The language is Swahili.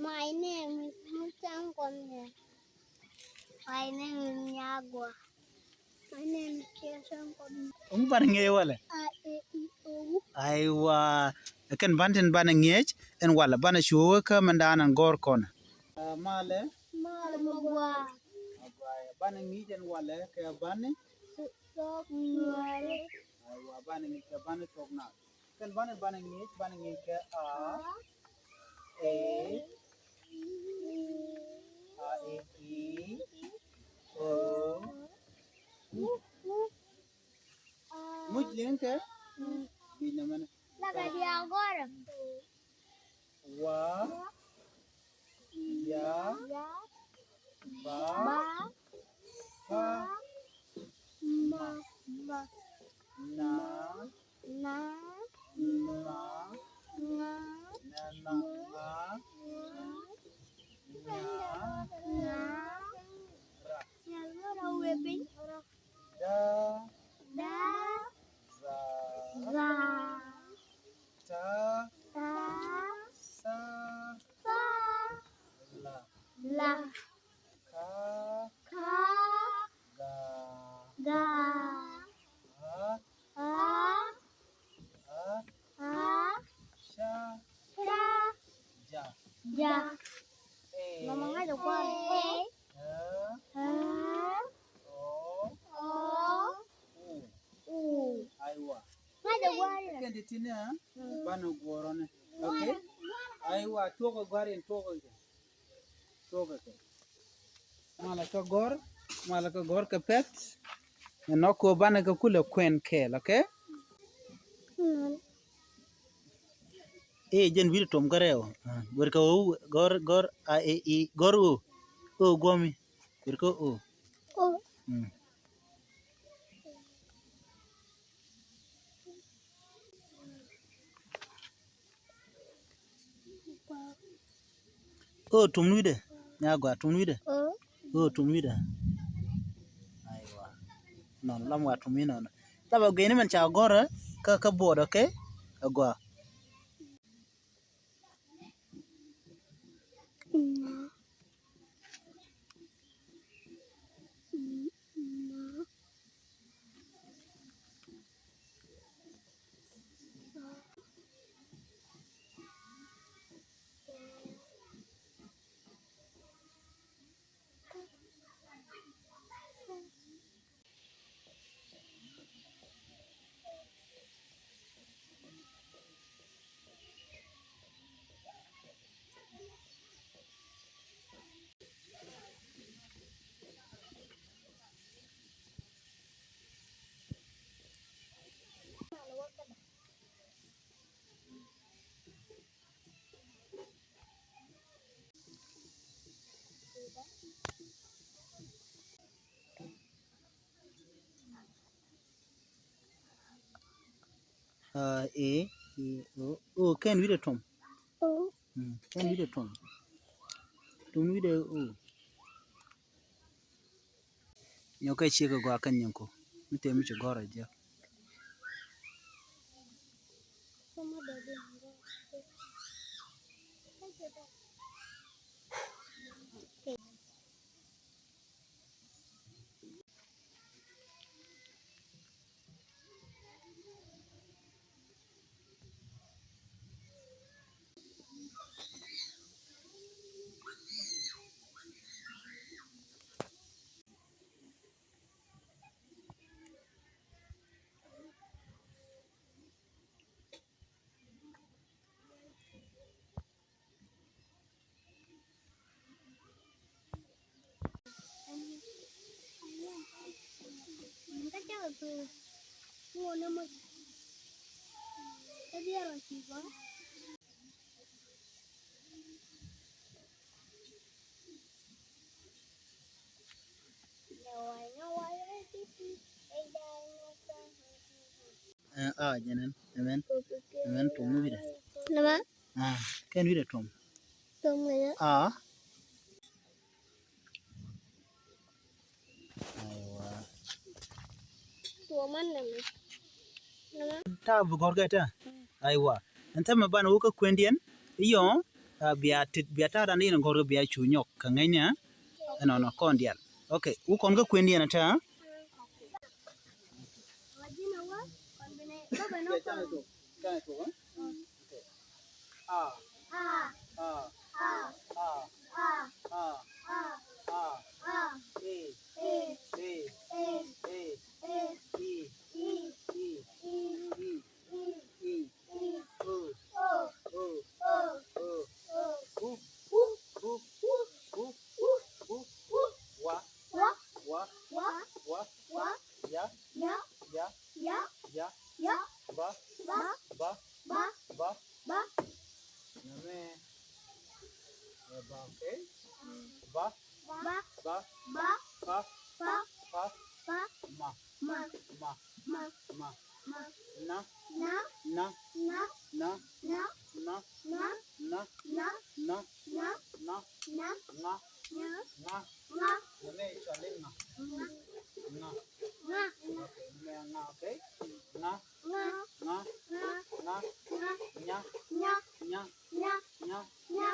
My name is Mutangonde. My name is Nyagwa. My name is Keshangonde. Bange wala. Aiwa kan banten banangej en wala bana shuwa ka mandana gor kona. Male Magwa. Banangej en wala ka bane Thok Nath. Aiwa banangej ka bane Thok Nath. Kan banangej ka A E O Mujlen ka bina mana Laga dia agora. wa ya ba fa Ma. na Na. na Na. na La. Ka. Ga. Sha. Ja. Mama ngada kwa. Aiwa. Ngada kwa. Kendi tina bana gorone. Okay. Aiwa togo garin togo ke. Mala ka gor ka pet. No ko bana ka kula kwen kel, okay? Jen wir tom gareo. Gor ka gor a e gor o gomi. Gor ka o. O tumnuide. Nyagwa tumnuide. O tumnuide. Aiwa. Non lamwa tumino. Laba gene man cha gora ka board, okay? Agwa. O ken wir tom. Ken wir tom. Tumnuide o. Nyoka chiega gwa kan nyanko. Mite mi gora je. Janan. Amen tumnuide. Nama? Ken wir tom. Tumnuide. Aiwa. Tuaman nama. Nama? Ta bu gorga ta. Aiwa. Anta ma bana wuka kwendien. Iyo bia ta dan ina ngor bia chu nyok ka ngenya no no kon dial okay u kon ga kwen diana ta Wajina wa kon bene baba no cha to a a a a a a a a a a e e e e e e e e e e e e e e o o o o o o u u u u u u u wa wa wa wa wa wa ya ya ya ya ya ya ba ba ba ba ba ba name ba okay ba ba ba ba pa ba pa ba ma ma ma ma ma ma na na na na na na na na na na na na na na nga na nga na name chale nga nga na okay name nga okay nga na nga na nga na nya nya nya nya nya nya